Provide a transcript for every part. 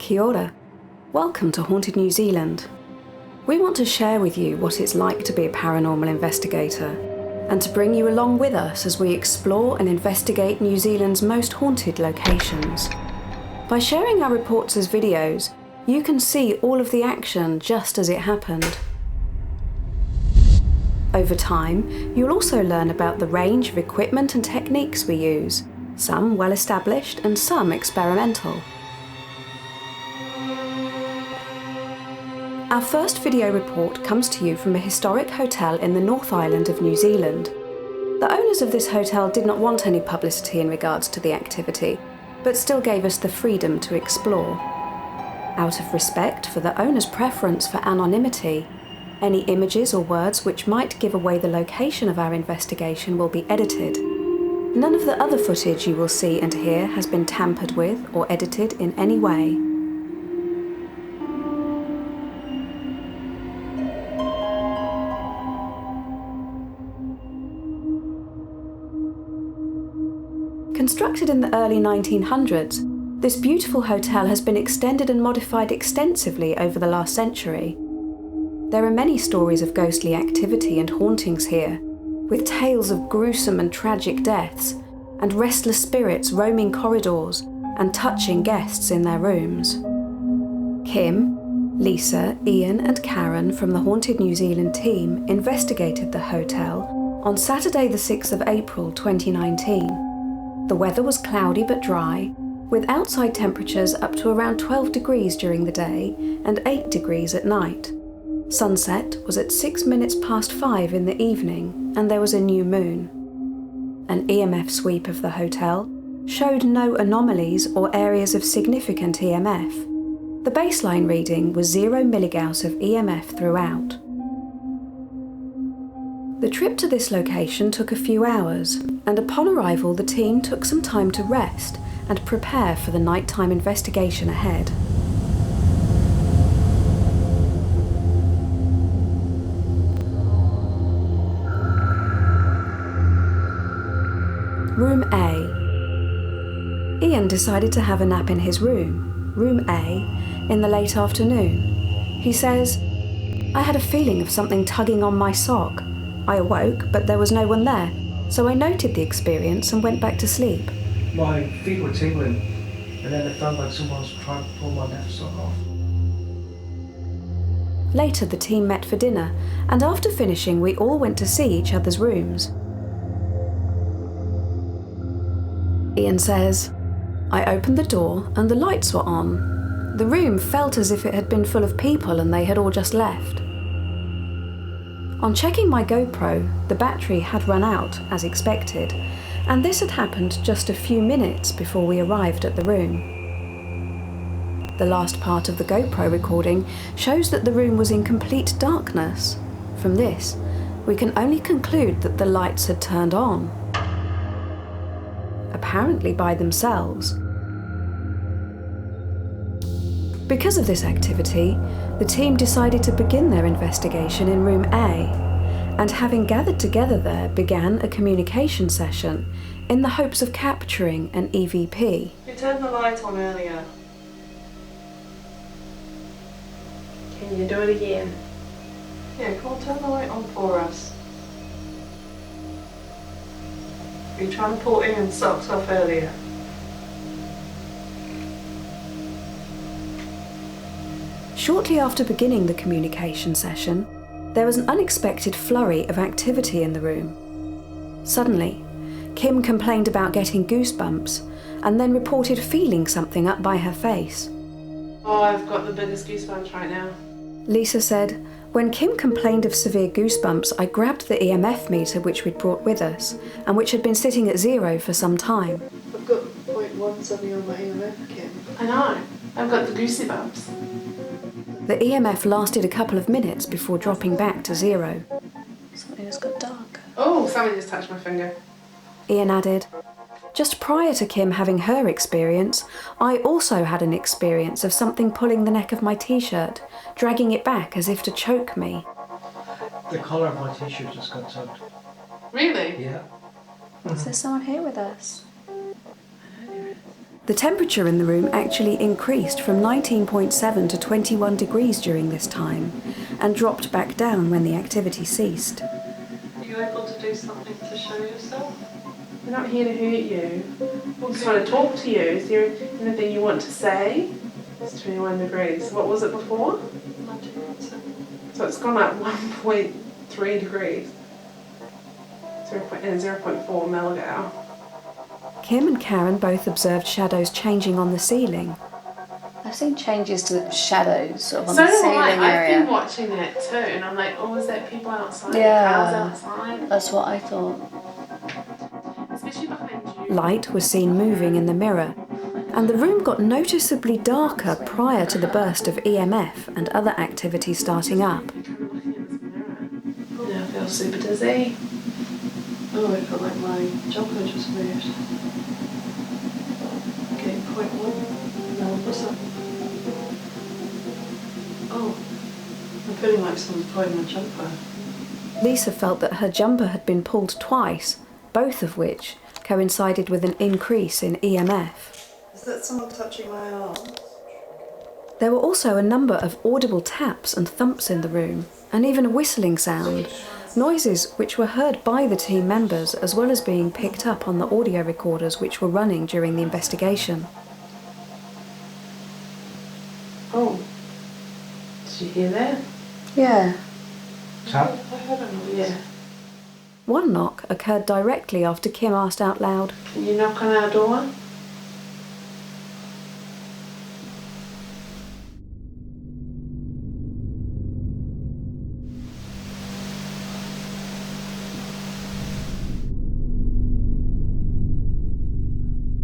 Kia ora. Welcome to Haunted New Zealand. We want to share with you what it's like to be a paranormal investigator and to bring you along with us as we explore and investigate New Zealand's most haunted locations. By sharing our reports as videos, you can see all of the action just as it happened. Over time, you'll also learn about the range of equipment and techniques we use, some well established and some experimental. Our first video report comes to you from a historic hotel in the North Island of New Zealand. The owners of this hotel did not want any publicity in regards to the activity, but still gave us the freedom to explore. Out of respect for the owner's preference for anonymity, any images or words which might give away the location of our investigation will be edited. None of the other footage you will see and hear has been tampered with or edited in any way. Constructed in the early 1900s, this beautiful hotel has been extended and modified extensively over the last century. There are many stories of ghostly activity and hauntings here, with tales of gruesome and tragic deaths, and restless spirits roaming corridors and touching guests in their rooms. Kim, Lisa, Ian and Karen from the Haunted New Zealand team investigated the hotel on Saturday the 6th of April 2019. The weather was cloudy but dry, with outside temperatures up to around 12 degrees during the day and 8 degrees at night. Sunset was at 5 in the evening, and there was a new moon. An EMF sweep of the hotel showed no anomalies or areas of significant EMF. The baseline reading was 0 milligauss of EMF throughout. The trip to this location took a few hours, and upon arrival the team took some time to rest and prepare for the nighttime investigation ahead. Room A. Ian decided to have a nap in his room, Room A, in the late afternoon. He says, "I had a feeling of something tugging on my sock. I awoke, but there was no one there, so I noted the experience and went back to sleep. My feet were tingling, and then it felt like someone was trying to pull my left sock off." Later, the team met for dinner, and after finishing, we all went to see each other's rooms. Ian says, "I opened the door and the lights were on. The room felt as if it had been full of people and they had all just left. On checking my GoPro, the battery had run out, as expected, and this had happened just a few minutes before we arrived at the room. The last part of the GoPro recording shows that the room was in complete darkness. From this, we can only conclude that the lights had turned on, apparently by themselves. Because of this activity, the team decided to begin their investigation in Room A, and having gathered together there, began a communication session in the hopes of capturing an EVP. You turned the light on earlier. Can you do it again? Yeah, come on, turn the light on for us. Were you trying to pull Ian's socks off earlier? Shortly after beginning the communication session, there was an unexpected flurry of activity in the room. Suddenly, Kim complained about getting goosebumps and then reported feeling something up by her face. Oh, I've got the biggest goosebumps right now. Lisa said, "When Kim complained of severe goosebumps, I grabbed the EMF meter which we'd brought with us and which had been sitting at 0 for some time. I've got 0.17 on my EMF, Kim. I know. I've got the goosebumps. The EMF lasted a couple of minutes before dropping back to 0. Something just got dark. Oh, something just touched my finger." Ian added, "Just prior to Kim having her experience, I also had an experience of something pulling the neck of my t-shirt, dragging it back as if to choke me." The collar of my t-shirt just got tugged. Really? Yeah. Is there someone here with us? The temperature in the room actually increased from 19.7 to 21 degrees during this time, and dropped back down when the activity ceased. Are you able to do something to show yourself? We're not here to hurt you. We just want to talk to you. Is there anything you want to say? It's 21 degrees. What was it before? 19.7. So it's gone up 1.3 degrees. 0.4 milligal. Kim and Karen both observed shadows changing on the ceiling. I've seen changes to the shadows sort of on So the do ceiling I. area. I've been watching that too, and I'm like, oh, is that people outside? Yeah. Cars outside? That's what I thought. Especially behind you. Light was seen moving in the mirror, and the room got noticeably darker prior to the burst of EMF and other activity starting up. Now I feel super dizzy. Oh, I feel like my jumper just moved. Okay, 0.1. Now what's up? Oh, I'm feeling like someone's pulling my jumper. Lisa felt that her jumper had been pulled twice, both of which coincided with an increase in EMF. Is that someone touching my arm? There were also a number of audible taps and thumps in the room, and even a whistling sound, noises which were heard by the team members as well as being picked up on the audio recorders which were running during the investigation. Oh, did you hear that? Yeah. Tap? I heard a noise. Yeah. One knock occurred directly after Kim asked out loud, Can you knock on our door?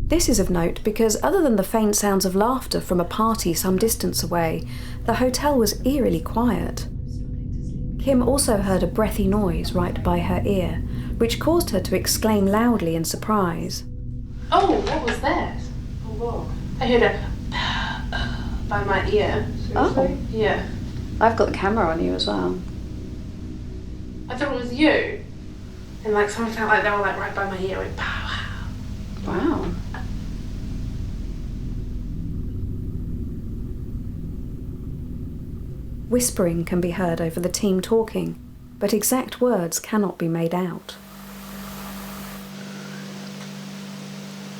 This is of note because other than the faint sounds of laughter from a party some distance away, the hotel was eerily quiet. Kim also heard a breathy noise right by her ear, which caused her to exclaim loudly in surprise. Oh, what was that? Oh, whoa. I heard a by my ear. Oh. Yeah. I've got the camera on you as well. I thought it was you. And like someone felt like they were like right by my ear, like pow. Wow. Whispering can be heard over the team talking, but exact words cannot be made out.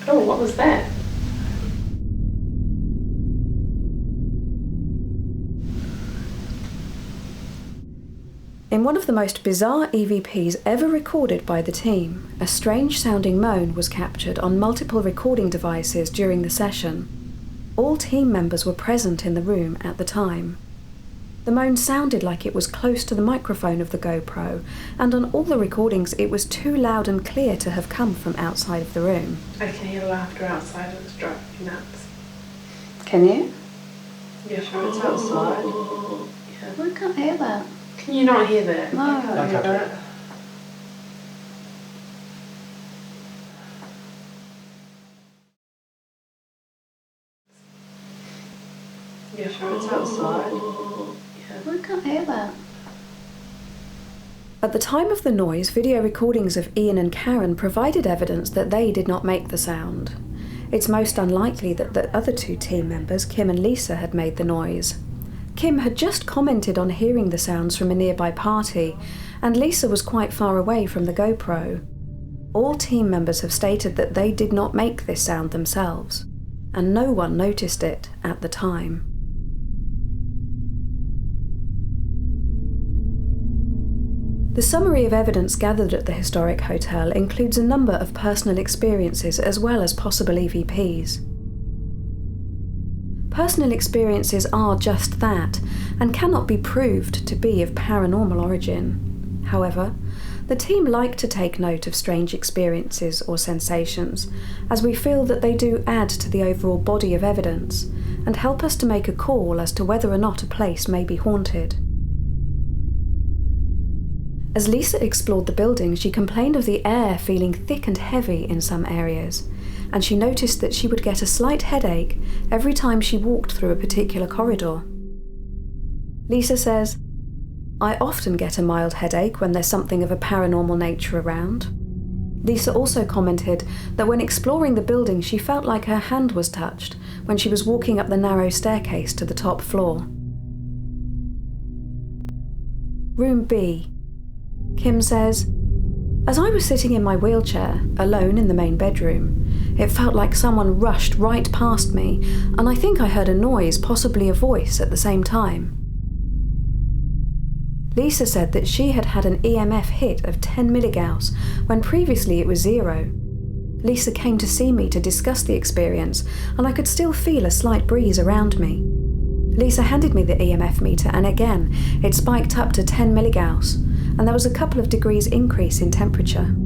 Oh, what was that? In one of the most bizarre EVPs ever recorded by the team, a strange-sounding moan was captured on multiple recording devices during the session. All team members were present in the room at the time. The moan sounded like it was close to the microphone of the GoPro, and on all the recordings it was too loud and clear to have come from outside of the room. I can hear laughter outside and it's driving me nuts. Can you? Yeah, sure, it's outside. Yeah. I can't hear that. Can you not hear that? No. I can't hear that. Yeah, sure, it's outside. Yeah. I can't hear that. At the time of the noise, video recordings of Ian and Karen provided evidence that they did not make the sound. It's most unlikely that the other two team members, Kim and Lisa, had made the noise. Kim had just commented on hearing the sounds from a nearby party, and Lisa was quite far away from the GoPro. All team members have stated that they did not make this sound themselves, and no one noticed it at the time. The summary of evidence gathered at the historic hotel includes a number of personal experiences as well as possible EVPs. Personal experiences are just that, and cannot be proved to be of paranormal origin. However, the team like to take note of strange experiences or sensations, as we feel that they do add to the overall body of evidence, and help us to make a call as to whether or not a place may be haunted. As Lisa explored the building, she complained of the air feeling thick and heavy in some areas, and she noticed that she would get a slight headache every time she walked through a particular corridor. Lisa says, "I often get a mild headache when there's something of a paranormal nature around. Lisa also commented that when exploring the building she felt like her hand was touched when she was walking up the narrow staircase to the top floor. Room B. Kim says, "As I was sitting in my wheelchair, alone in the main bedroom, it felt like someone rushed right past me, and I think I heard a noise, possibly a voice, at the same time." Lisa said that she had had an EMF hit of 10 milligauss when previously it was 0. Lisa came to see me to discuss the experience, and I could still feel a slight breeze around me. Lisa handed me the EMF meter, and again, it spiked up to 10 milligauss, and there was a couple of degrees increase in temperature.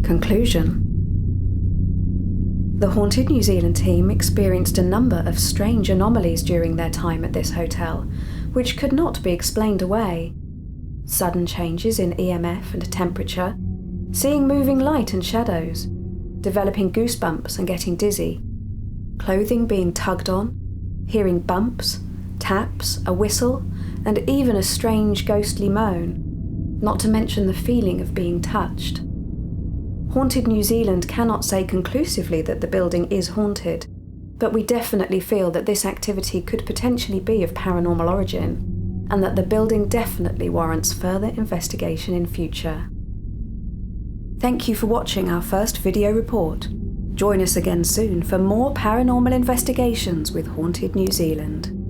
Conclusion. The Haunted New Zealand team experienced a number of strange anomalies during their time at this hotel, which could not be explained away. Sudden changes in EMF and temperature, seeing moving light and shadows, developing goosebumps and getting dizzy, clothing being tugged on, hearing bumps, taps, a whistle, and even a strange ghostly moan, not to mention the feeling of being touched. Haunted New Zealand cannot say conclusively that the building is haunted, but we definitely feel that this activity could potentially be of paranormal origin, and that the building definitely warrants further investigation in future. Thank you for watching our first video report. Join us again soon for more paranormal investigations with Haunted New Zealand.